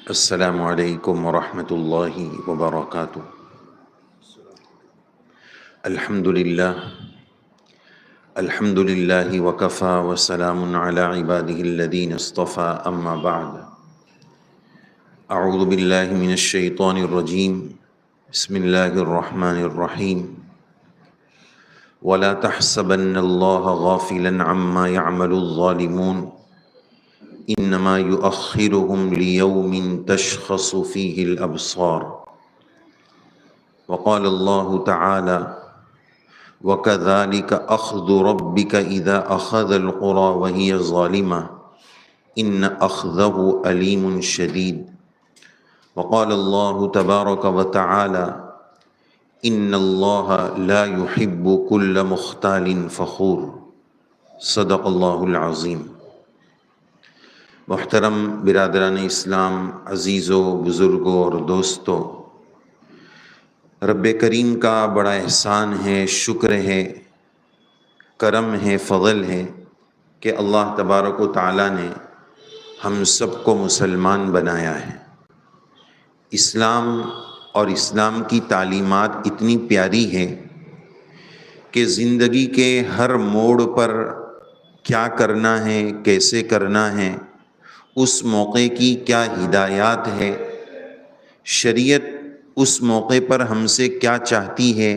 السلام علیکم ورحمۃ اللہ وبرکاتہ۔ الحمد للہ وکفی وسلام علی عبادہ الذین اصطفی، اما بعد۔ اعوذ باللہ من الشیطان الرجیم، بسم اللہ الرحمن الرحیم۔ ولا تحسبن اللہ غافلا عما يعمل الظالمون انما يؤخرهم ليوم تشخص فيه الابصار۔ وقال الله تعالى وكذلك اخذ ربك اذا اخذ القرى وهي ظالمة ان اخذه اليم شديد۔ وقال الله تبارك وتعالى ان الله لا يحب كل مختال فخور۔ صدق الله العظیم۔ محترم برادران اسلام، عزیزوں، بزرگوں اور دوستوں، رب کریم کا بڑا احسان ہے، شکر ہے، کرم ہے، فضل ہے کہ اللہ تبارک و تعالیٰ نے ہم سب کو مسلمان بنایا ہے۔ اسلام اور اسلام کی تعلیمات اتنی پیاری ہے کہ زندگی کے ہر موڑ پر کیا کرنا ہے، کیسے کرنا ہے، اس موقع کی کیا ہدایات ہے، شریعت اس موقع پر ہم سے کیا چاہتی ہے،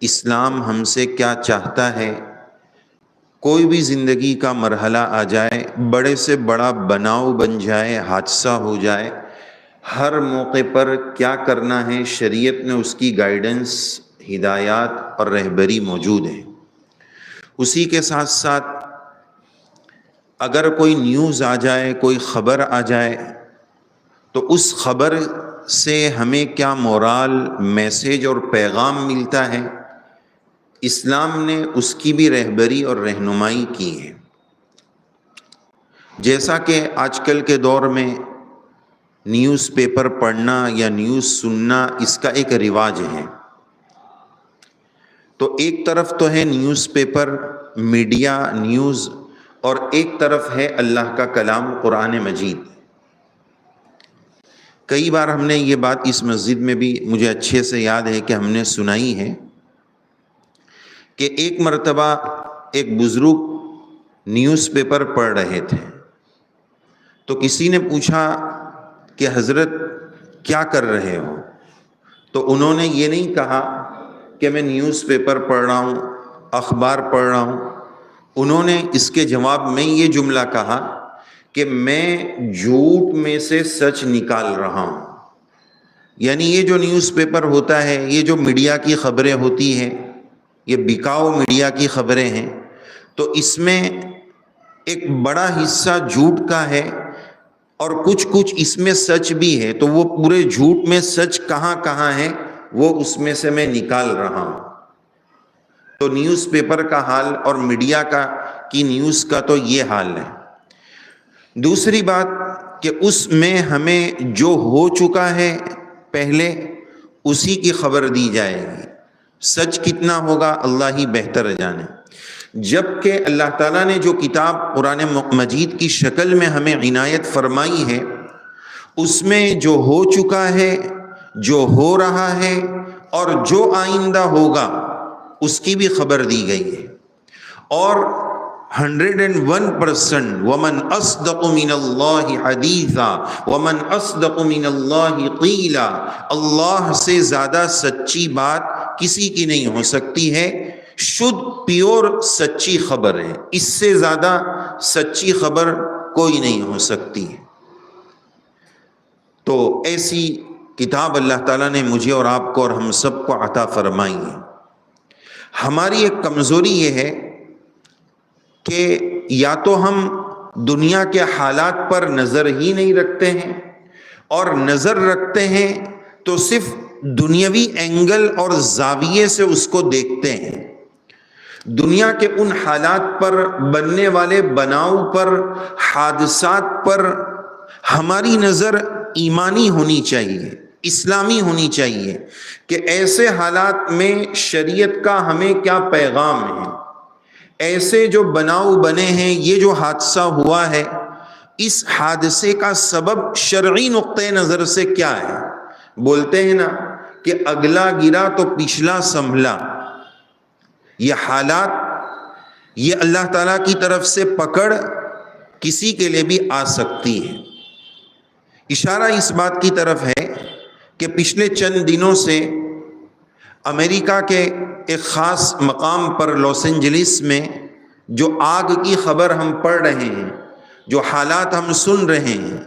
اسلام ہم سے کیا چاہتا ہے۔ کوئی بھی زندگی کا مرحلہ آ جائے، بڑے سے بڑا بناؤ بن جائے، حادثہ ہو جائے، ہر موقع پر کیا کرنا ہے، شریعت نے اس کی گائیڈنس، ہدایات اور رہبری موجود ہے۔ اسی کے ساتھ ساتھ اگر کوئی نیوز آ جائے، کوئی خبر آ جائے، تو اس خبر سے ہمیں کیا مورال، میسیج اور پیغام ملتا ہے، اسلام نے اس کی بھی رہبری اور رہنمائی کی ہے۔ جیسا کہ آج کل کے دور میں نیوز پیپر پڑھنا یا نیوز سننا اس کا ایک رواج ہے، تو ایک طرف تو ہے نیوز پیپر، میڈیا، نیوز، اور ایک طرف ہے اللہ کا کلام قرآن مجید۔ کئی بار ہم نے یہ بات اس مسجد میں بھی مجھے اچھے سے یاد ہے کہ ہم نے سنائی ہے کہ ایک مرتبہ ایک بزرگ نیوز پیپر پڑھ رہے تھے، تو کسی نے پوچھا کہ حضرت کیا کر رہے ہو؟ تو انہوں نے یہ نہیں کہا کہ میں نیوز پیپر پڑھ رہا ہوں، اخبار پڑھ رہا ہوں۔ انہوں نے اس کے جواب میں یہ جملہ کہا کہ میں جھوٹ میں سے سچ نکال رہا ہوں۔ یعنی یہ جو نیوز پیپر ہوتا ہے، یہ جو میڈیا کی خبریں ہوتی ہیں، یہ بکاؤ میڈیا کی خبریں ہیں، تو اس میں ایک بڑا حصہ جھوٹ کا ہے اور کچھ اس میں سچ بھی ہے، تو وہ پورے جھوٹ میں سچ کہاں کہاں ہے وہ اس میں سے میں نکال رہا ہوں۔ تو نیوز پیپر کا حال اور میڈیا کی نیوز کا تو یہ حال ہے۔ دوسری بات کہ اس میں ہمیں جو ہو چکا ہے پہلے، اسی کی خبر دی جائے گی۔ سچ کتنا ہوگا اللہ ہی بہتر جانے۔ جبکہ اللہ تعالیٰ نے جو کتاب قرآن مجید کی شکل میں ہمیں عنایت فرمائی ہے، اس میں جو ہو چکا ہے، جو ہو رہا ہے اور جو آئندہ ہوگا، اس کی بھی خبر دی گئی ہے۔ اور 101% وَمَنْ أَصْدَقُ مِنَ اللَّهِ حَدِيثًا وَمَنْ أَصْدَقُ مِنَ اللَّهِ قِيلًا، اللہ سے زیادہ سچی بات کسی کی نہیں ہو سکتی ہے۔ شدھ پیور سچی خبر ہے، اس سے زیادہ سچی خبر کوئی نہیں ہو سکتی۔ تو ایسی کتاب اللہ تعالیٰ نے مجھے اور آپ کو اور ہم سب کو عطا فرمائی ہے۔ ہماری ایک کمزوری یہ ہے کہ یا تو ہم دنیا کے حالات پر نظر ہی نہیں رکھتے ہیں، اور نظر رکھتے ہیں تو صرف دنیاوی اینگل اور زاویے سے اس کو دیکھتے ہیں۔ دنیا کے ان حالات پر، بننے والے بناؤ پر، حادثات پر ہماری نظر ایمانی ہونی چاہیے، اسلامی ہونی چاہیے کہ ایسے حالات میں شریعت کا ہمیں کیا پیغام ہے، ایسے جو بناؤ بنے ہیں، یہ جو حادثہ ہوا ہے، اس حادثے کا سبب شرعی نقطۂ نظر سے کیا ہے؟ بولتے ہیں نا کہ اگلا گرا تو پچھلا سنبھلا. یہ حالات، یہ اللہ تعالیٰ کی طرف سے پکڑ کسی کے لیے بھی آ سکتی ہے. اشارہ اس بات کی طرف ہے کہ پچھلے چند دنوں سے امریکہ کے ایک خاص مقام پر لاس اینجلس میں جو آگ کی خبر ہم پڑھ رہے ہیں، جو حالات ہم سن رہے ہیں،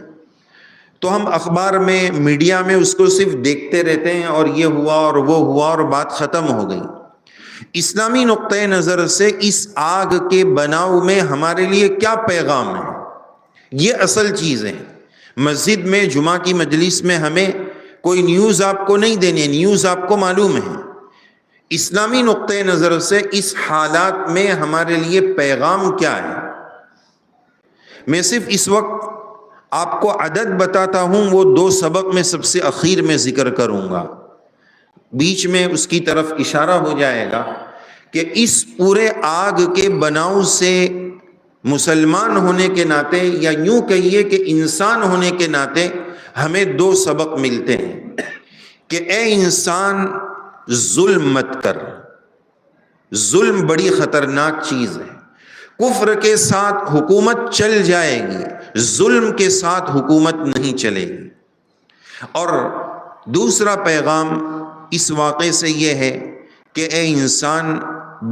تو ہم اخبار میں، میڈیا میں اس کو صرف دیکھتے رہتے ہیں اور یہ ہوا اور وہ ہوا اور بات ختم ہو گئی. اسلامی نقطۂ نظر سے اس آگ کے بناؤ میں ہمارے لیے کیا پیغام ہے؟ یہ اصل چیز ہے. مسجد میں جمعہ کی مجلس میں ہمیں کوئی نیوز آپ کو نہیں دینی ہے، نیوز آپ کو معلوم ہے. اسلامی نقطۂ نظر سے اس حالات میں ہمارے لیے پیغام کیا ہے؟ میں صرف اس وقت آپ کو عدد بتاتا ہوں، وہ 2 سبق میں سب سے اخیر میں ذکر کروں گا، بیچ میں اس کی طرف اشارہ ہو جائے گا کہ اس پورے آگ کے بناؤ سے مسلمان ہونے کے ناطے، یا یوں کہیے کہ انسان ہونے کے ناطے، ہمیں 2 سبق ملتے ہیں کہ اے انسان ظلم مت کر. ظلم بڑی خطرناک چیز ہے. کفر کے ساتھ حکومت چل جائے گی، ظلم کے ساتھ حکومت نہیں چلے گی. اور دوسرا پیغام اس واقعے سے یہ ہے کہ اے انسان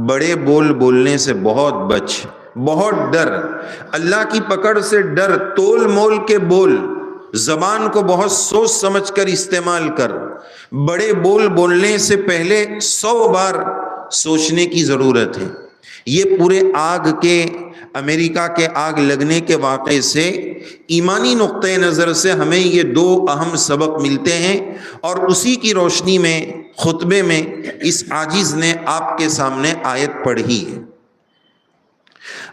بڑے بول بولنے سے بہت بچ، بہت ڈر، اللہ کی پکڑ سے ڈر. تول مول کے بول، زبان کو بہت سوچ سمجھ کر استعمال کر. بڑے بول بولنے سے پہلے 100 بار سوچنے کی ضرورت ہے. یہ پورے آگ کے، امریکہ کے آگ لگنے کے واقعے سے ایمانی نقطۂ نظر سے ہمیں یہ 2 اہم سبق ملتے ہیں، اور اسی کی روشنی میں خطبے میں اس عاجز نے آپ کے سامنے آیت پڑھی ہے.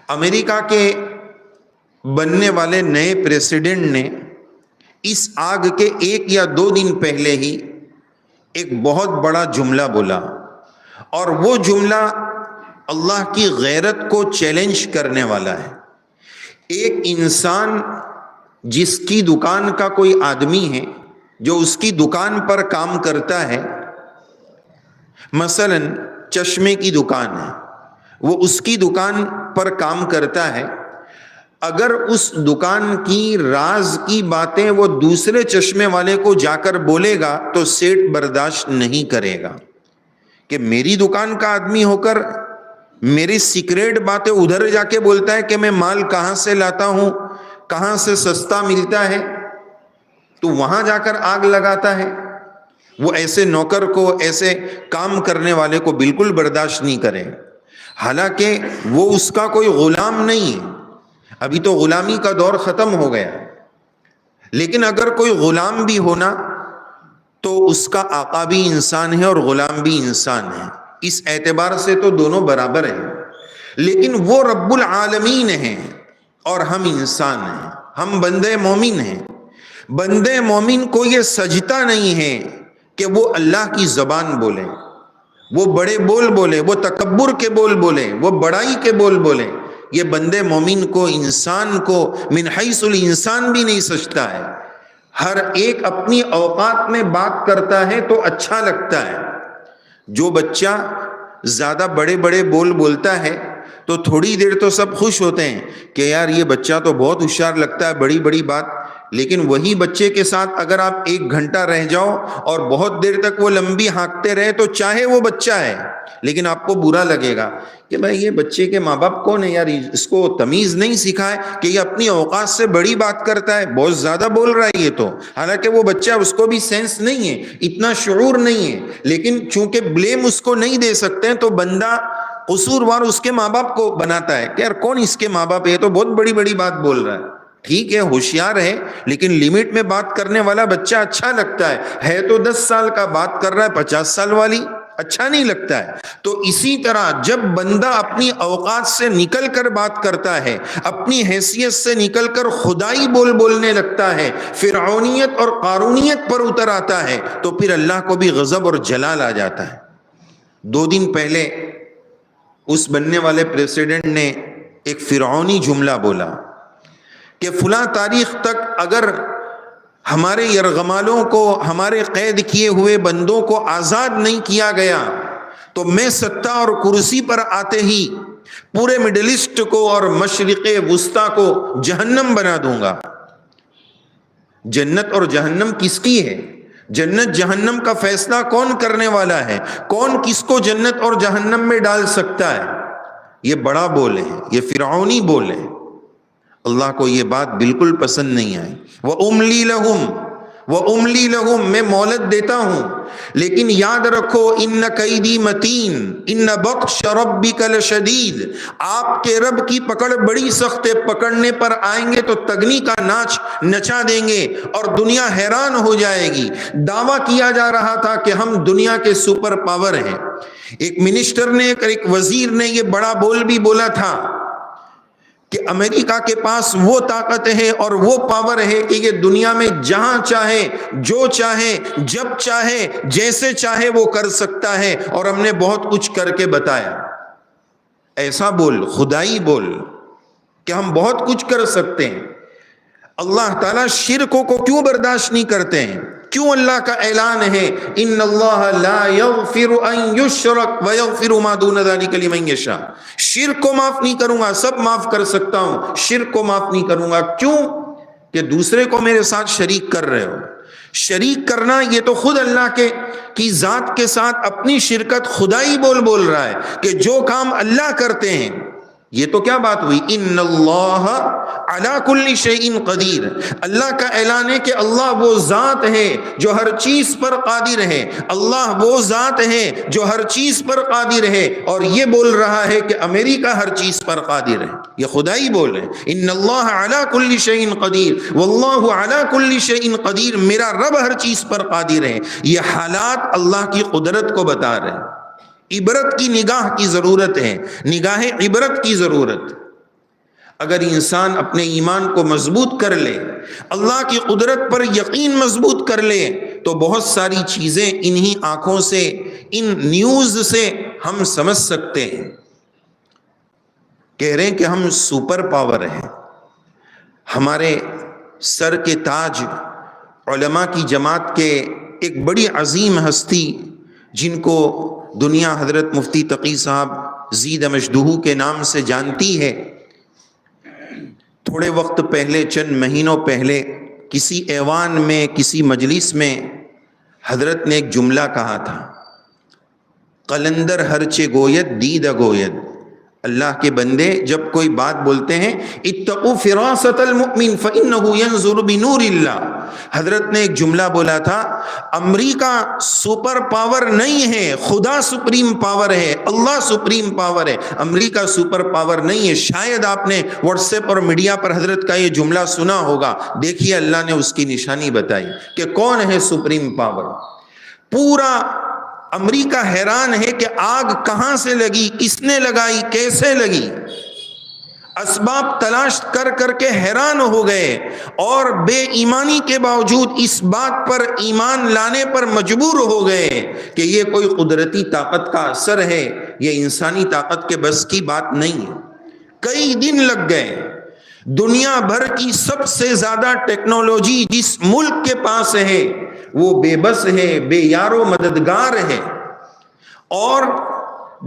امریکہ کے بننے والے نئے پریزیڈنٹ نے اس آگ کے 1 یا 2 دن پہلے ہی ایک بہت بڑا جملہ بولا، اور وہ جملہ اللہ کی غیرت کو چیلنج کرنے والا ہے. ایک انسان جس کی دکان کا کوئی آدمی ہے، جو اس کی دکان پر کام کرتا ہے، مثلا چشمے کی دکان ہے، وہ اس کی دکان پر کام کرتا ہے، اگر اس دکان کی راز کی باتیں وہ دوسرے چشمے والے کو جا کر بولے گا تو سیٹ برداشت نہیں کرے گا کہ میری دکان کا آدمی ہو کر میری سیکریٹ باتیں ادھر جا کے بولتا ہے کہ میں مال کہاں سے لاتا ہوں، کہاں سے سستا ملتا ہے، تو وہاں جا کر آگ لگاتا ہے. وہ ایسے نوکر کو، ایسے کام کرنے والے کو بالکل برداشت نہیں کرے، حالانکہ وہ اس کا کوئی غلام نہیں ہے. ابھی تو غلامی کا دور ختم ہو گیا، لیکن اگر کوئی غلام بھی ہونا تو اس کا آقا بھی انسان ہے اور غلام بھی انسان ہے. اس اعتبار سے تو دونوں برابر ہیں. لیکن وہ رب العالمین ہیں اور ہم انسان ہیں، ہم بندے مومن ہیں. بندے مومن کو یہ سجدہ نہیں ہے کہ وہ اللہ کی زبان بولے، وہ بڑے بول بولے، وہ تکبر کے بول بولے، وہ بڑائی کے بول بولے. یہ بندے مومن کو، انسان کو من حیث الانسان بھی نہیں سجتا ہے. ہر ایک اپنی اوقات میں بات کرتا ہے تو اچھا لگتا ہے. جو بچہ زیادہ بڑے بڑے بول بولتا ہے تو تھوڑی دیر تو سب خوش ہوتے ہیں کہ یار یہ بچہ تو بہت ہوشیار لگتا ہے، بڑی بڑی بات. لیکن وہی بچے کے ساتھ اگر آپ 1 گھنٹہ رہ جاؤ اور بہت دیر تک وہ لمبی ہانکتے رہے تو چاہے وہ بچہ ہے لیکن آپ کو برا لگے گا کہ بھائی یہ بچے کے ماں باپ کون ہے یار، اس کو تمیز نہیں سکھائے کہ یہ اپنی اوقات سے بڑی بات کرتا ہے، بہت زیادہ بول رہا ہے یہ تو. حالانکہ وہ بچہ، اس کو بھی سینس نہیں ہے، اتنا شعور نہیں ہے، لیکن چونکہ بلیم اس کو نہیں دے سکتے ہیں تو بندہ قصوروار اس کے ماں باپ کو بناتا ہے کہ یار کون اس کے ماں باپ ہے، یہ تو بہت بڑی بڑی بات بول رہا ہے. ٹھیک ہے ہوشیار ہے لیکن لمٹ میں بات کرنے والا بچہ اچھا لگتا ہے تو 10 سال کا بات کر رہا ہے 50 سال والی اچھا نہیں لگتا ہے. تو اسی طرح جب بندہ اپنی اوقات سے نکل کر بات کرتا ہے، اپنی حیثیت سے نکل کر خدائی بولنے لگتا ہے، فرعونیت اور قارونیت پر اتر آتا ہے، تو پھر اللہ کو بھی غضب اور جلال آ جاتا ہے. 2 دن پہلے اس بننے والے پریزیڈنٹ نے ایک فرعونی جملہ بولا کہ فلاں تاریخ تک اگر ہمارے یرغمالوں کو، ہمارے قید کیے ہوئے بندوں کو آزاد نہیں کیا گیا تو میں سطح اور کرسی پر آتے ہی پورے مڈل ایسٹ کو اور مشرق وسطیٰ کو جہنم بنا دوں گا۔ جنت اور جہنم کس کی ہے؟ جنت جہنم کا فیصلہ کون کرنے والا ہے؟ کون کس کو جنت اور جہنم میں ڈال سکتا ہے؟ یہ بڑا بول ہے، یہ فرعونی بول ہے۔ اللہ کو یہ بات بالکل پسند نہیں آئی۔ وَأُمْلِي لَهُمْ وَأُمْلِي لَهُمْ، میں مہلت دیتا ہوں، لیکن یاد رکھو إِنَّ كَيْدِي مَتِينٌ إِنَّ بَطْشَ رَبِّكَ لَشَدِيدٌ، آپ کے رب کی پکڑ بڑی سخت ہے، پکڑنے پر آئیں گے تو تگنی کا ناچ نچا دیں گے اور دنیا حیران ہو جائے گی۔ دعویٰ کیا جا رہا تھا کہ ہم دنیا کے سپر پاور ہیں۔ ایک منسٹر نے، ایک وزیر نے یہ بڑا بول بھی بولا تھا کہ امریکہ کے پاس وہ طاقت ہے اور وہ پاور ہے کہ یہ دنیا میں جہاں چاہے، جو چاہے، جب چاہے، جیسے چاہے وہ کر سکتا ہے، اور ہم نے بہت کچھ کر کے بتایا۔ ایسا بول، خدائی بول کہ ہم بہت کچھ کر سکتے ہیں۔ اللہ تعالیٰ شرکوں کو کیوں برداشت نہیں کرتے ہیں؟ کیوں اللہ کا اعلان ہے ان اللہ لا یغفر ان یشرک ویغفر ما دون ذلک لمن یشاء، شرک کو معاف نہیں کروں گا، سب معاف کر سکتا ہوں، شرک کو معاف نہیں کروں گا۔ کیوں؟ کہ دوسرے کو میرے ساتھ شریک کر رہے ہو۔ شریک کرنا یہ تو خود اللہ کی ذات کے ساتھ اپنی شرکت خدائی بول رہا ہے کہ جو کام اللہ کرتے ہیں۔ یہ تو کیا بات ہوئی؟ ان اللہ علی کل شیء قدیر، اللہ کا اعلان ہے کہ اللہ وہ ذات ہے جو ہر چیز پر قادر ہے، اللہ وہ ذات ہے جو ہر چیز پر قادر ہے، اور یہ بول رہا ہے کہ امریکہ ہر چیز پر قادر ہے۔ یہ خدائی بول ہے، ان اللہ علی کل شیء قدیر واللہ علی کل شیء قدیر، میرا رب ہر چیز پر قادر ہے۔ یہ حالات اللہ کی قدرت کو بتا رہے ہیں۔ عبرت کی نگاہ کی ضرورت ہے، نگاہ عبرت کی ضرورت۔ اگر انسان اپنے ایمان کو مضبوط کر لے، اللہ کی قدرت پر یقین مضبوط کر لے، تو بہت ساری چیزیں انہی آنکھوں سے، ان نیوز سے ہم سمجھ سکتے ہیں۔ کہہ رہے ہیں کہ ہم سپر پاور ہیں، ہمارے سر کے تاج علماء کی جماعت کے ایک بڑی عظیم ہستی جن کو دنیا حضرت مفتی تقی صاحب زی دمشدہو کے نام سے جانتی ہے، تھوڑے وقت پہلے، چند مہینوں پہلے کسی ایوان میں، کسی مجلس میں حضرت نے ایک جملہ کہا تھا، قلندر ہرچے گوید دید گوید۔ اللہ کے بندے جب کوئی بات بولتے ہیں، اتقوا فراست المؤمن فإنه ينظر بنور اللہ۔ حضرت نے ایک جملہ بولا تھا، امریکہ سپر پاور نہیں ہے، خدا سپریم پاور ہے، اللہ سپریم پاور ہے، امریکہ سپر پاور نہیں ہے۔ شاید آپ نے واٹس ایپ اور میڈیا پر حضرت کا یہ جملہ سنا ہوگا۔ دیکھیے اللہ نے اس کی نشانی بتائی کہ کون ہے سپریم پاور۔ پورا امریکہ حیران ہے کہ آگ کہاں سے لگی، کس نے لگائی، کیسے لگی۔ اسباب تلاش کر کر کے حیران ہو گئے، اور بے ایمانی کے باوجود اس بات پر ایمان لانے پر مجبور ہو گئے کہ یہ کوئی قدرتی طاقت کا اثر ہے، یہ انسانی طاقت کے بس کی بات نہیں ہے۔ کئی دن لگ گئے۔ دنیا بھر کی سب سے زیادہ ٹیکنالوجی جس ملک کے پاس ہے وہ بے بس ہے، بے یار و مددگار ہے، اور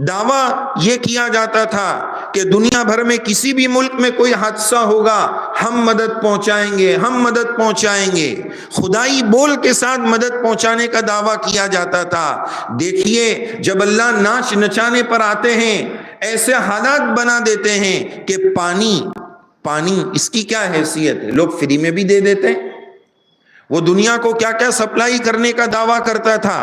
دعویٰ یہ کیا جاتا تھا کہ دنیا بھر میں کسی بھی ملک میں کوئی حادثہ ہوگا ہم مدد پہنچائیں گے، ہم مدد پہنچائیں گے۔ خدائی بول کے ساتھ مدد پہنچانے کا دعویٰ کیا جاتا تھا۔ دیکھیے جب اللہ ناچ نچانے پر آتے ہیں، ایسے حالات بنا دیتے ہیں کہ پانی اس کی کیا حیثیت ہے؟ لوگ فری میں بھی دے دیتے ہیں۔ وہ دنیا کو کیا کیا سپلائی کرنے کا دعویٰ کرتا تھا،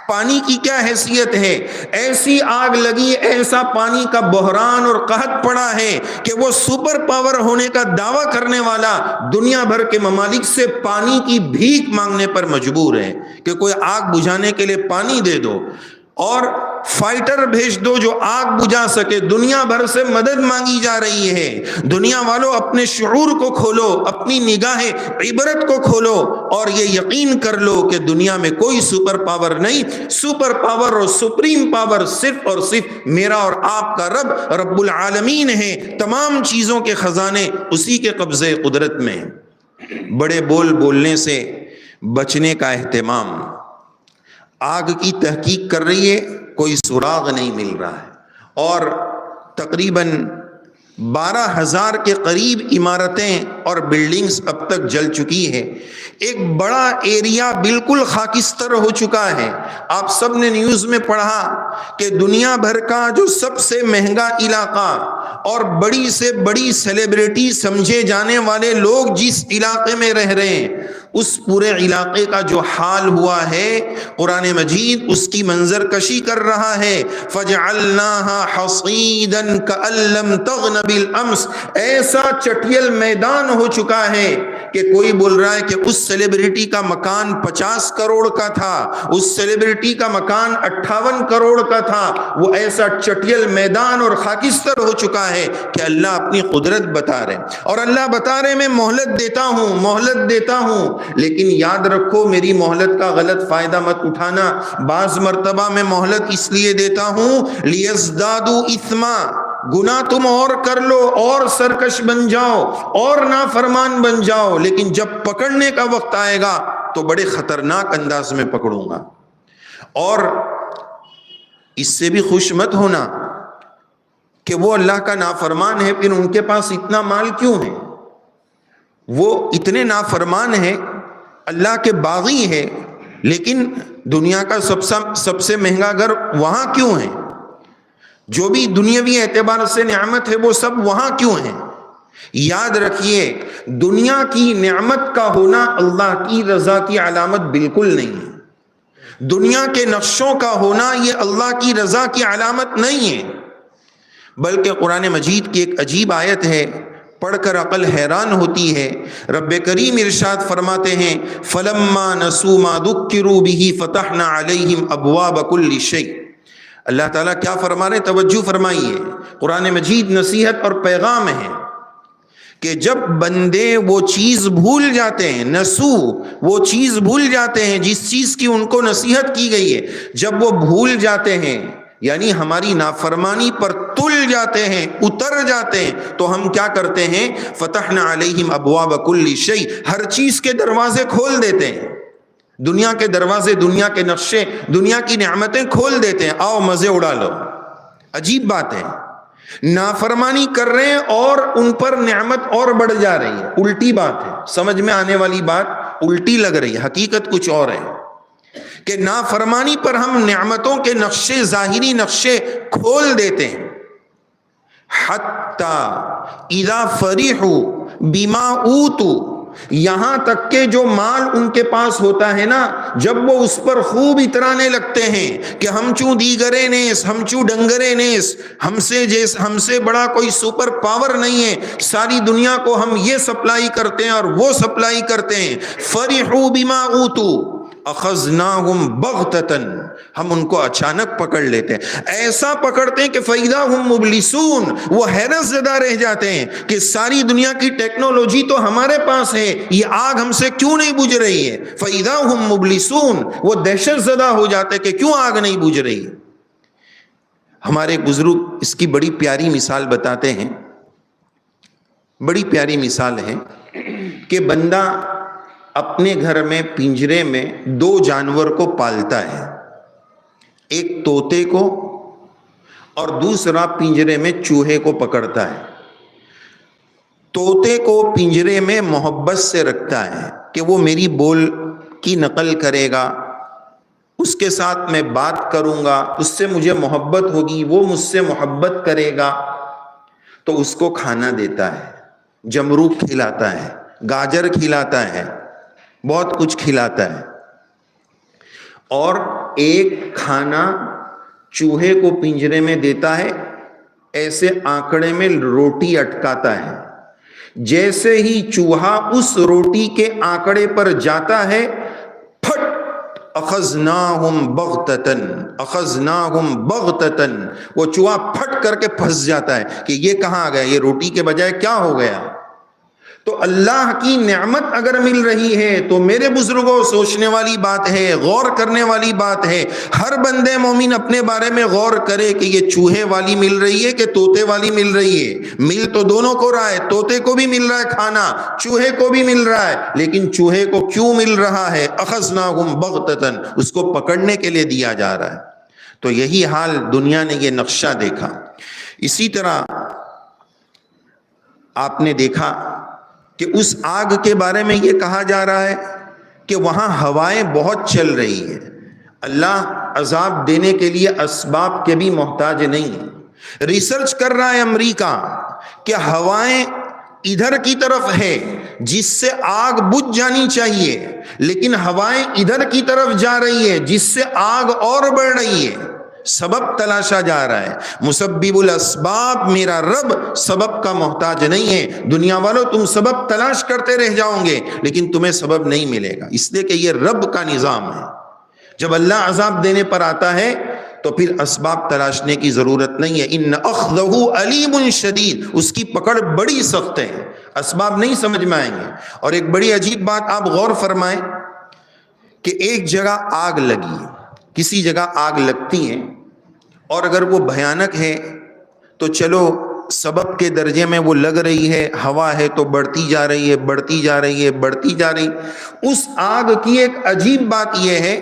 پانی کی کیا حیثیت ہے؟ ایسی آگ لگی، ایسا پانی کا بحران اور قحط پڑا ہے کہ وہ سپر پاور ہونے کا دعویٰ کرنے والا دنیا بھر کے ممالک سے پانی کی بھیک مانگنے پر مجبور ہے کہ کوئی آگ بجھانے کے لیے پانی دے دو۔ اور فائٹر بھیج دو جو آگ بجھا سکے. دنیا بھر سے مدد مانگی جا رہی ہے. دنیا والوں اپنے شعور کو کھولو, اپنی نگاہ عبرت کو کھولو اور یہ یقین کر لو کہ دنیا میں کوئی سپر پاور نہیں. سپر پاور اور سپریم پاور صرف اور صرف میرا اور آپ کا رب رب العالمین ہے. تمام چیزوں کے خزانے اسی کے قبضے قدرت میں. بڑے بول بولنے سے بچنے کا اہتمام. آگ کی تحقیق کر رہی ہے, کوئی سراغ نہیں مل رہا ہے, اور تقریباً 12,000 کے قریب عمارتیں اور بلڈنگز اب تک جل چکی ہے. ایک بڑا ایریا بالکل خاکستر ہو چکا ہے. آپ سب نے نیوز میں پڑھا کہ دنیا بھر کا جو سب سے مہنگا علاقہ اور بڑی سے بڑی سیلیبریٹی سمجھے جانے والے لوگ جس علاقے میں رہ رہے ہیں, اس پورے علاقے کا جو حال ہوا ہے, قرآن مجید اس کی منظر کشی کر رہا ہے. فَجَعَلْنَاهَا حَصِيدًا كَأَن لَّمْ تَغْنَ بِالْأَمْسِ. ایسا چٹیل میدان ہو چکا ہے کہ کوئی بول رہا ہے کہ اس سیلیبریٹی کا مکان 50 کروڑ کا تھا, اس سیلیبریٹی کا مکان 58 کروڑ کا تھا. وہ ایسا چٹیل میدان اور خاکستر ہو چکا ہے کہ اللہ اپنی قدرت بتا رہے, اور اللہ بتا رہے میں مہلت دیتا ہوں, مہلت دیتا ہوں, لیکن یاد رکھو میری مہلت کا غلط فائدہ مت اٹھانا. بعض مرتبہ میں مہلت اس لیے دیتا ہوں لیزدادوا اثما, گناہ تم اور کر لو اور سرکش بن جاؤ اور نافرمان بن جاؤ, لیکن جب پکڑنے کا وقت آئے گا تو بڑے خطرناک انداز میں پکڑوں گا. اور اس سے بھی خوش مت ہونا کہ وہ اللہ کا نافرمان ہے, پھر ان کے پاس اتنا مال کیوں ہے؟ وہ اتنے نافرمان ہیں, اللہ کے باغی ہے, لیکن دنیا کا سب سے مہنگا گھر وہاں کیوں ہے؟ جو بھی دنیاوی اعتبار سے نعمت ہے وہ سب وہاں کیوں ہے؟ یاد رکھیے دنیا کی نعمت کا ہونا اللہ کی رضا کی علامت بالکل نہیں ہے. دنیا کے نقشوں کا ہونا یہ اللہ کی رضا کی علامت نہیں ہے, بلکہ قرآن مجید کی ایک عجیب آیت ہے, پڑھ کر عقل حیران ہوتی ہے. رب کریم ارشاد فرماتے ہیں فَلَمَّا نَسُوا مَا ذُكِّرُوا بِهِ فَتَحْنَا عَلَيْهِمْ أَبْوَابَ كُلِّ شَيْءٍ. اللہ تعالیٰ کیا فرما رہے, توجہ فرمائیے. قرآن مجید نصیحت اور پیغام ہے کہ جب بندے وہ چیز بھول جاتے ہیں, نسو وہ چیز بھول جاتے ہیں جس چیز کی ان کو نصیحت کی گئی ہے, جب وہ بھول جاتے ہیں یعنی ہماری نافرمانی پر تل جاتے ہیں, اتر جاتے ہیں, تو ہم کیا کرتے ہیں فتحنا علیہم ابواب کل شیء, ہر چیز کے دروازے کھول دیتے ہیں. دنیا کے دروازے, دنیا کے نقشے, دنیا کی نعمتیں کھول دیتے ہیں, آؤ مزے اڑا لو. عجیب بات ہے, نافرمانی کر رہے ہیں اور ان پر نعمت اور بڑھ جا رہی ہے. الٹی بات ہے, سمجھ میں آنے والی بات الٹی لگ رہی ہے, حقیقت کچھ اور ہے کہ نافرمانی پر ہم نعمتوں کے نقشے, ظاہری نقشے کھول دیتے ہیں. حتی اذا فرحوا بما اوتوا, یہاں تک کہ جو مال ان کے پاس ہوتا ہے نا, جب وہ اس پر خوب اترانے لگتے ہیں کہ ہم چوں دیگرے نیس, ہم چوں ڈنگرے نیس, ہم سے بڑا کوئی سپر پاور نہیں ہے, ساری دنیا کو ہم یہ سپلائی کرتے ہیں اور وہ سپلائی کرتے ہیں. فرحوا بما اوتوا اخذناہم بغتتاً, ہم ان کو اچانک پکڑ لیتے ہیں, ایسا پکڑتے ہیں کہ فَإِذَا هُمْ مُبْلِسُونَ, وہ حیرت زدہ رہ جاتے ہیں کہ ساری دنیا کی ٹیکنالوجی تو ہمارے پاس ہے, یہ آگ ہم سے کیوں نہیں بجھ رہی ہے. فَإِذَا هُمْ مُبْلِسُونَ, وہ دہشت زدہ ہو جاتے ہیں کہ کیوں آگ نہیں بجھ رہی. ہمارے بزرگ اس کی بڑی پیاری مثال بتاتے ہیں, بڑی پیاری مثال ہے کہ بندہ اپنے گھر میں پنجرے میں 2 جانور کو پالتا ہے, ایک طوطے کو اور دوسرا پنجرے میں چوہے کو پکڑتا ہے. طوطے کو پنجرے میں محبت سے رکھتا ہے کہ وہ میری بول کی نقل کرے گا, اس کے ساتھ میں بات کروں گا, اس سے مجھے محبت ہوگی, وہ مجھ سے محبت کرے گا, تو اس کو کھانا دیتا ہے, جمروک کھلاتا ہے, گاجر کھلاتا ہے, بہت کچھ کھلاتا ہے. اور ایک کھانا چوہے کو پنجرے میں دیتا ہے, ایسے آنکڑے میں روٹی اٹکاتا ہے. جیسے ہی چوہا اس روٹی کے آنکڑے پر جاتا ہے, پھٹ اخذناہم بغتتن، اخذناہم بغتتن، وہ چوہا پھٹ کر کے پھنس جاتا ہے کہ یہ کہاں آ گیا، یہ روٹی کے بجائے کیا ہو گیا۔ تو اللہ کی نعمت اگر مل رہی ہے تو میرے بزرگوں سوچنے والی بات ہے، غور کرنے والی بات ہے۔ ہر بندے مومن اپنے بارے میں غور کرے کہ یہ چوہے والی مل رہی ہے کہ طوطے والی مل رہی ہے۔ مل تو دونوں کو رہا ہے، طوطے کو بھی مل رہا ہے کھانا، چوہے کو بھی مل رہا ہے، لیکن چوہے کو کیوں مل رہا ہے؟ اخذناہم بغتتن، اس کو پکڑنے کے لیے دیا جا رہا ہے۔ تو یہی حال دنیا نے یہ نقشہ دیکھا۔ اسی طرح آپ نے دیکھا کہ اس آگ کے بارے میں یہ کہا جا رہا ہے کہ وہاں ہوائیں بہت چل رہی ہیں۔ اللہ عذاب دینے کے لیے اسباب کے بھی محتاج نہیں۔ ریسرچ کر رہا ہے امریکہ کہ ہوائیں ادھر کی طرف ہے جس سے آگ بجھ جانی چاہیے، لیکن ہوائیں ادھر کی طرف جا رہی ہے جس سے آگ اور بڑھ رہی ہے۔ سبب تلاشا جا رہا ہے۔ مسبب الاسباب میرا رب سبب کا محتاج نہیں ہے۔ دنیا والوں تم سبب تلاش کرتے رہ جاؤ گے لیکن تمہیں سبب نہیں ملے گا، اس لیے کہ یہ رب کا نظام ہے۔ جب اللہ عذاب دینے پر آتا ہے تو پھر اسباب تلاشنے کی ضرورت نہیں ہے۔ ان اخذہ علیم شدید، اس کی پکڑ بڑی سخت ہے، اسباب نہیں سمجھ میں آئیں گے۔ اور ایک بڑی عجیب بات آپ غور فرمائیں کہ ایک جگہ آگ لگی ہے، کسی جگہ آگ لگتی ہے اور اگر وہ بھیانک ہے تو چلو سبب کے درجے میں وہ لگ رہی ہے، ہوا ہے تو بڑھتی جا رہی ہے، بڑھتی جا رہی ہے، بڑھتی جا رہی۔ اس آگ کی ایک عجیب بات یہ ہے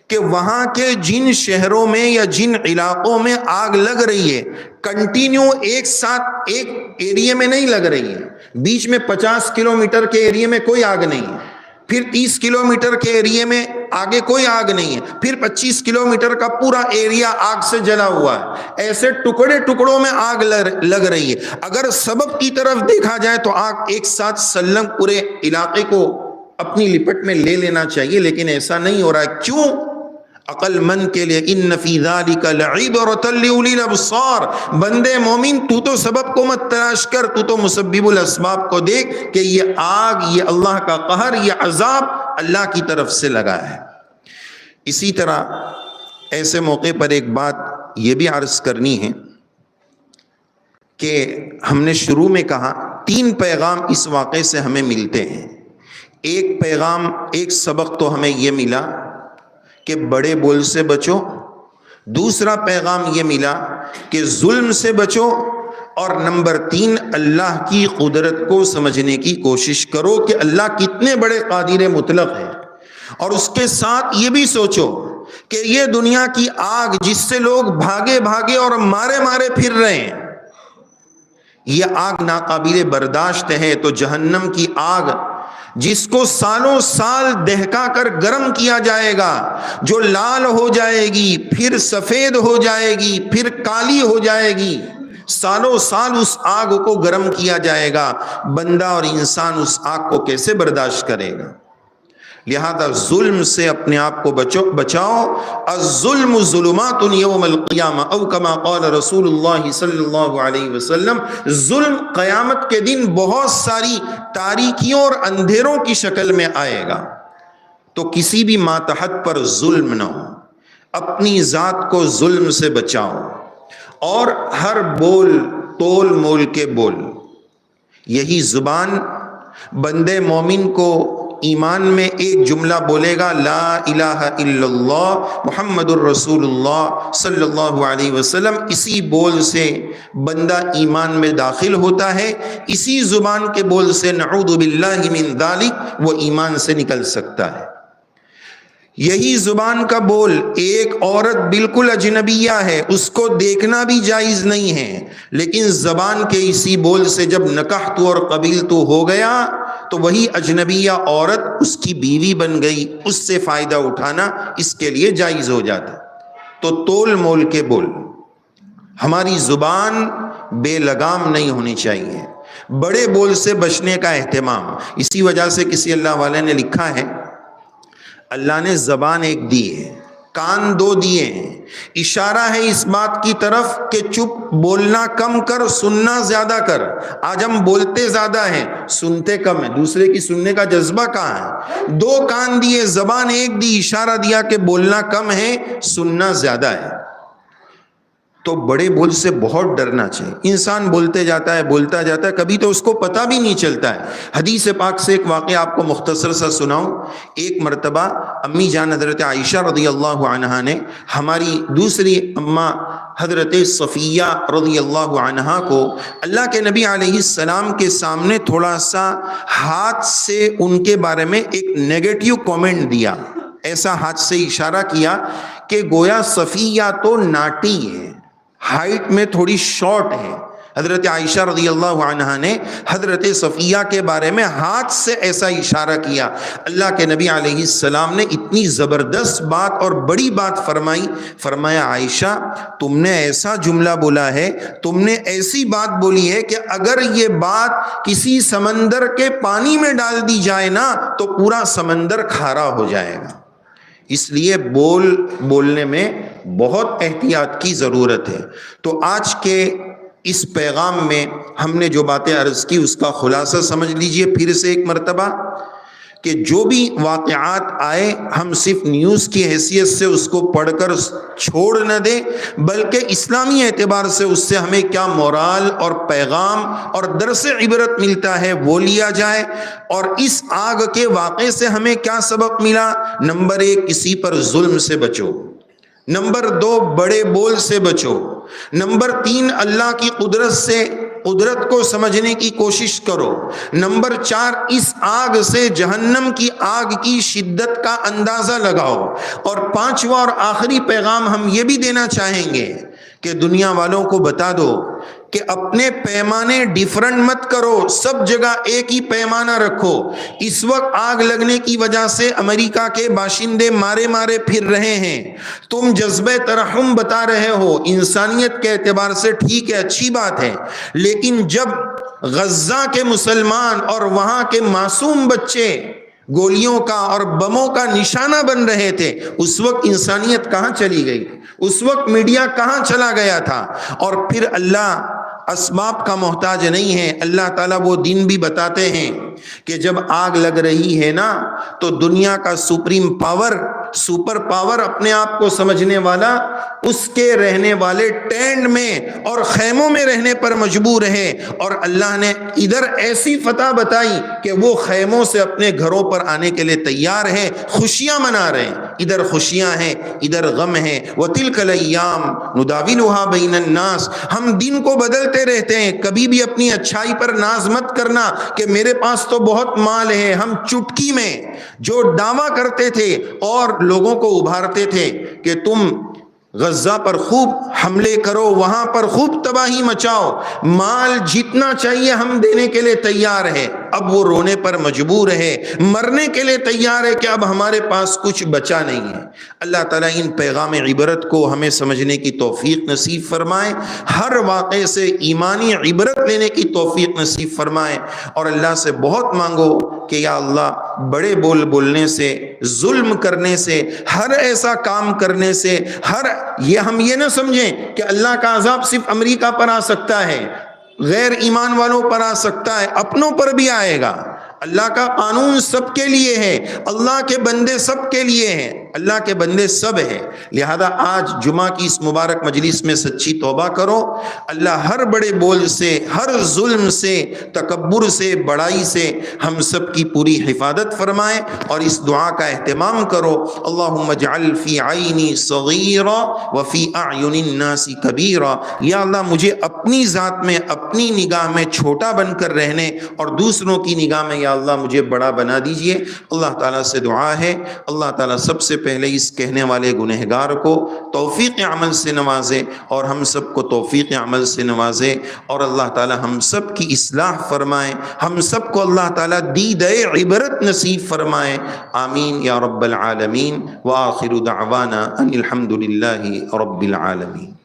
کہ وہاں کے جن شہروں میں یا جن علاقوں میں آگ لگ رہی ہے کنٹینیو ایک ساتھ ایک ایریے میں نہیں لگ رہی ہے، بیچ میں 50 کلومیٹر کے ایریے میں کوئی آگ نہیں ہے، پھر 30 کلومیٹر کے ایریے میں آگے کوئی آگ نہیں ہے، پھر 25 کلومیٹر کا پورا ایریا آگ سے جلا ہوا ہے۔ ایسے ٹکڑے ٹکڑوں میں آگ لگ رہی ہے۔ اگر سبب کی طرف دیکھا جائے تو آگ ایک ساتھ سلم پورے علاقے کو اپنی لپٹ میں لے لینا چاہیے، لیکن ایسا نہیں ہو رہا ہے۔ کیوں؟ عقل مند کے لیے ان فی ذلک لعبرۃ لاولی الابصار، بندے مومن تو تو سبب کو مت تلاش کر، تو تو مسبب الاسباب کو دیکھ کہ یہ آگ، یہ اللہ کا قہر، یہ عذاب اللہ کی طرف سے لگا ہے۔ اسی طرح ایسے موقع پر ایک بات یہ بھی عرض کرنی ہے کہ ہم نے شروع میں کہا 3 پیغام اس واقعے سے ہمیں ملتے ہیں۔ ایک پیغام، ایک سبق تو ہمیں یہ ملا کہ بڑے بول سے بچو، دوسرا پیغام یہ ملا کہ ظلم سے بچو، اور نمبر 3 اللہ کی قدرت کو سمجھنے کی کوشش کرو کہ اللہ کتنے بڑے قادر مطلق ہے، اور اس کے ساتھ یہ بھی سوچو کہ یہ دنیا کی آگ جس سے لوگ بھاگے بھاگے اور مارے مارے پھر رہے ہیں، یہ آگ ناقابل برداشت ہے۔ تو جہنم کی آگ جس کو سالوں سال دہکا کر گرم کیا جائے گا، جو لال ہو جائے گی، پھر سفید ہو جائے گی، پھر کالی ہو جائے گی، سالوں سال اس آگ کو گرم کیا جائے گا، بندہ اور انسان اس آگ کو کیسے برداشت کرے گا؟ لہذا ظلم سے اپنے آپ کو بچاؤ۔ الظلم ظلمات یوم القیامہ او کما قال رسول اللہ صلی اللہ علیہ وسلم، ظلم قیامت کے دن بہت ساری تاریکیوں اور اندھیروں کی شکل میں آئے گا۔ تو کسی بھی ماتحت پر ظلم نہ ہو، اپنی ذات کو ظلم سے بچاؤ، اور ہر بول تول مول کے بول۔ یہی زبان بندے مومن کو ایمان میں ایک جملہ بولے گا، لا الہ الا اللہ محمد الرسول اللہ صلی اللہ علیہ وسلم، اسی بول سے بندہ ایمان میں داخل ہوتا ہے، اسی زبان کے بول سے نعوذ باللہ من ذالک وہ ایمان سے نکل سکتا ہے۔ یہی زبان کا بول ایک عورت بالکل اجنبیہ ہے، اس کو دیکھنا بھی جائز نہیں ہے، لیکن زبان کے اسی بول سے جب نکاح اور قبیل تو ہو گیا تو وہی اجنبیہ عورت اس کی بیوی بن گئی، اس سے فائدہ اٹھانا اس کے لیے جائز ہو جاتا۔ تو تول مول کے بول، ہماری زبان بے لگام نہیں ہونی چاہیے، بڑے بول سے بچنے کا اہتمام۔ اسی وجہ سے کسی اللہ والے نے لکھا ہے اللہ نے زبان ایک دی ہے، کان دو دیے ہیں، اشارہ ہے اس بات کی طرف کہ چپ بولنا کم کر، سننا زیادہ کر۔ آج ہم بولتے زیادہ ہیں، سنتے کم ہیں، دوسرے کی سننے کا جذبہ کہاں ہے؟ دو کان دیے، زبان ایک دی، اشارہ دیا کہ بولنا کم ہے، سننا زیادہ ہے۔ تو بڑے بول سے بہت ڈرنا چاہیے۔ انسان بولتے جاتا ہے، بولتا جاتا ہے، کبھی تو اس کو پتہ بھی نہیں چلتا ہے۔ حدیث پاک سے ایک واقعہ آپ کو مختصر سا سناؤں۔ ایک مرتبہ امی جان حضرت عائشہ رضی اللہ عنہا نے ہماری دوسری اماں حضرت صفیہ رضی اللہ عنہا کو اللہ کے نبی علیہ السلام کے سامنے تھوڑا سا ہاتھ سے ان کے بارے میں ایک نیگیٹو کومنٹ دیا، ایسا ہاتھ سے اشارہ کیا کہ گویا صفیہ تو ناٹی ہے، ہائٹ میں تھوڑی شارٹ ہے۔ حضرت عائشہ رضی اللہ عنہا نے حضرت صفیہ کے بارے میں ہاتھ سے ایسا اشارہ کیا۔ اللہ کے نبی علیہ السلام نے اتنی زبردست بات اور بڑی بات فرمائی، فرمایا عائشہ تم نے ایسا جملہ بولا ہے، تم نے ایسی بات بولی ہے کہ اگر یہ بات کسی سمندر کے پانی میں ڈال دی جائے نا تو پورا سمندر کھارا ہو جائے گا۔ اس لیے بولنے میں بہت احتیاط کی ضرورت ہے۔ تو آج کے اس پیغام میں ہم نے جو باتیں عرض کی اس کا خلاصہ سمجھ لیجئے پھر سے ایک مرتبہ، کہ جو بھی واقعات آئے ہم صرف نیوز کی حیثیت سے اس کو پڑھ کر چھوڑ نہ دیں، بلکہ اسلامی اعتبار سے اس سے ہمیں کیا مورال اور پیغام اور درس عبرت ملتا ہے وہ لیا جائے۔ اور اس آگ کے واقعے سے ہمیں کیا سبق ملا؟ نمبر 1 کسی پر ظلم سے بچو، نمبر 2 بڑے بول سے بچو، نمبر 3 اللہ کی قدرت کو سمجھنے کی کوشش کرو، نمبر 4 اس آگ سے جہنم کی آگ کی شدت کا اندازہ لگاؤ، اور 5واں اور آخری پیغام ہم یہ بھی دینا چاہیں گے کہ دنیا والوں کو بتا دو کہ اپنے پیمانے ڈیفرنٹ مت کرو، سب جگہ ایک ہی پیمانہ رکھو۔ اس وقت آگ لگنے کی وجہ سے امریکہ کے باشندے مارے پھر رہے ہیں، تم جذبہ ترحم بتا رہے ہو، انسانیت کے اعتبار سے ٹھیک ہے، اچھی بات ہے، لیکن جب غزہ کے مسلمان اور وہاں کے معصوم بچے گولیوں کا اور بموں کا نشانہ بن رہے تھے، اس وقت انسانیت کہاں چلی گئی؟ اس وقت میڈیا کہاں چلا گیا تھا؟ اور پھر اللہ اسباب کا محتاج نہیں ہے۔ اللہ تعالیٰ وہ دن بھی بتاتے ہیں کہ جب آگ لگ رہی ہے نا تو دنیا کا سپر پاور اپنے آپ کو سمجھنے والا اس کے رہنے والے ٹینٹ میں اور خیموں میں رہنے پر مجبور ہے، اور اللہ نے ادھر ایسی فتح بتائی کہ وہ خیموں سے اپنے گھروں پر آنے کے لیے تیار ہے، خوشیاں منا رہے ہیں، ادھر خوشیاں ہیں ادھر غم ہے۔ وَتِلْكَ الْأَيَّامُ نُدَاوِلُهَا بَيْنَ النَّاسِ، ہم دن کو بدلتے رہتے ہیں، کبھی بھی اپنی اچھائی پر ناز مت کرنا کہ میرے پاس تو بہت مال ہے۔ ہم چٹکی میں جو دعویٰ کرتے تھے اور لوگوں کو ابھارتے تھے کہ تم غزہ پر خوب حملے کرو، وہاں پر خوب تباہی مچاؤ، مال جتنا چاہیے ہم دینے کے لیے تیار ہے، اب وہ رونے پر مجبور ہے، مرنے کے لیے تیار ہے کہ اب ہمارے پاس کچھ بچا نہیں ہے۔ اللہ تعالیٰ ان پیغام عبرت کو ہمیں سمجھنے کی توفیق نصیب فرمائے، ہر واقعے سے ایمانی عبرت لینے کی توفیق نصیب فرمائے، اور اللہ سے بہت مانگو کہ یا اللہ بڑے بولنے سے، ظلم کرنے سے، ہر ایسا کام کرنے سے، ہم یہ نہ سمجھیں کہ اللہ کا عذاب صرف امریکہ پر آ سکتا ہے، غیر ایمان والوں پر آ سکتا ہے، اپنوں پر بھی آئے گا۔ اللہ کا قانون سب کے لیے ہے، اللہ کے بندے سب کے لیے ہیں، اللہ کے بندے سب ہیں۔ لہذا آج جمعہ کی اس مبارک مجلس میں سچی توبہ کرو، اللہ ہر بڑے بول سے، ہر ظلم سے، تکبر سے، بڑائی سے ہم سب کی پوری حفاظت فرمائے، اور اس دعا کا اہتمام کرو۔ اللہم اجعل فی عینی صغیرا وفی اعین الناس کبیرا، یا اللہ مجھے اپنی ذات میں، اپنی نگاہ میں چھوٹا بن کر رہنے اور دوسروں کی نگاہ میں یا اللہ مجھے بڑا بنا دیجئے۔ اللہ تعالیٰ سے دعا ہے اللہ تعالیٰ سب سے پہلے اس کہنے والے گنہگار کو توفیق عمل سے نوازے، اور ہم سب کو توفیق عمل سے نوازے، اور اللہ تعالیٰ ہم سب کی اصلاح فرمائے، ہم سب کو اللہ تعالیٰ دیدہ عبرت نصیب فرمائے، آمین یا رب العالمین، وآخر دعوانا ان الحمد للہ رب العالمین۔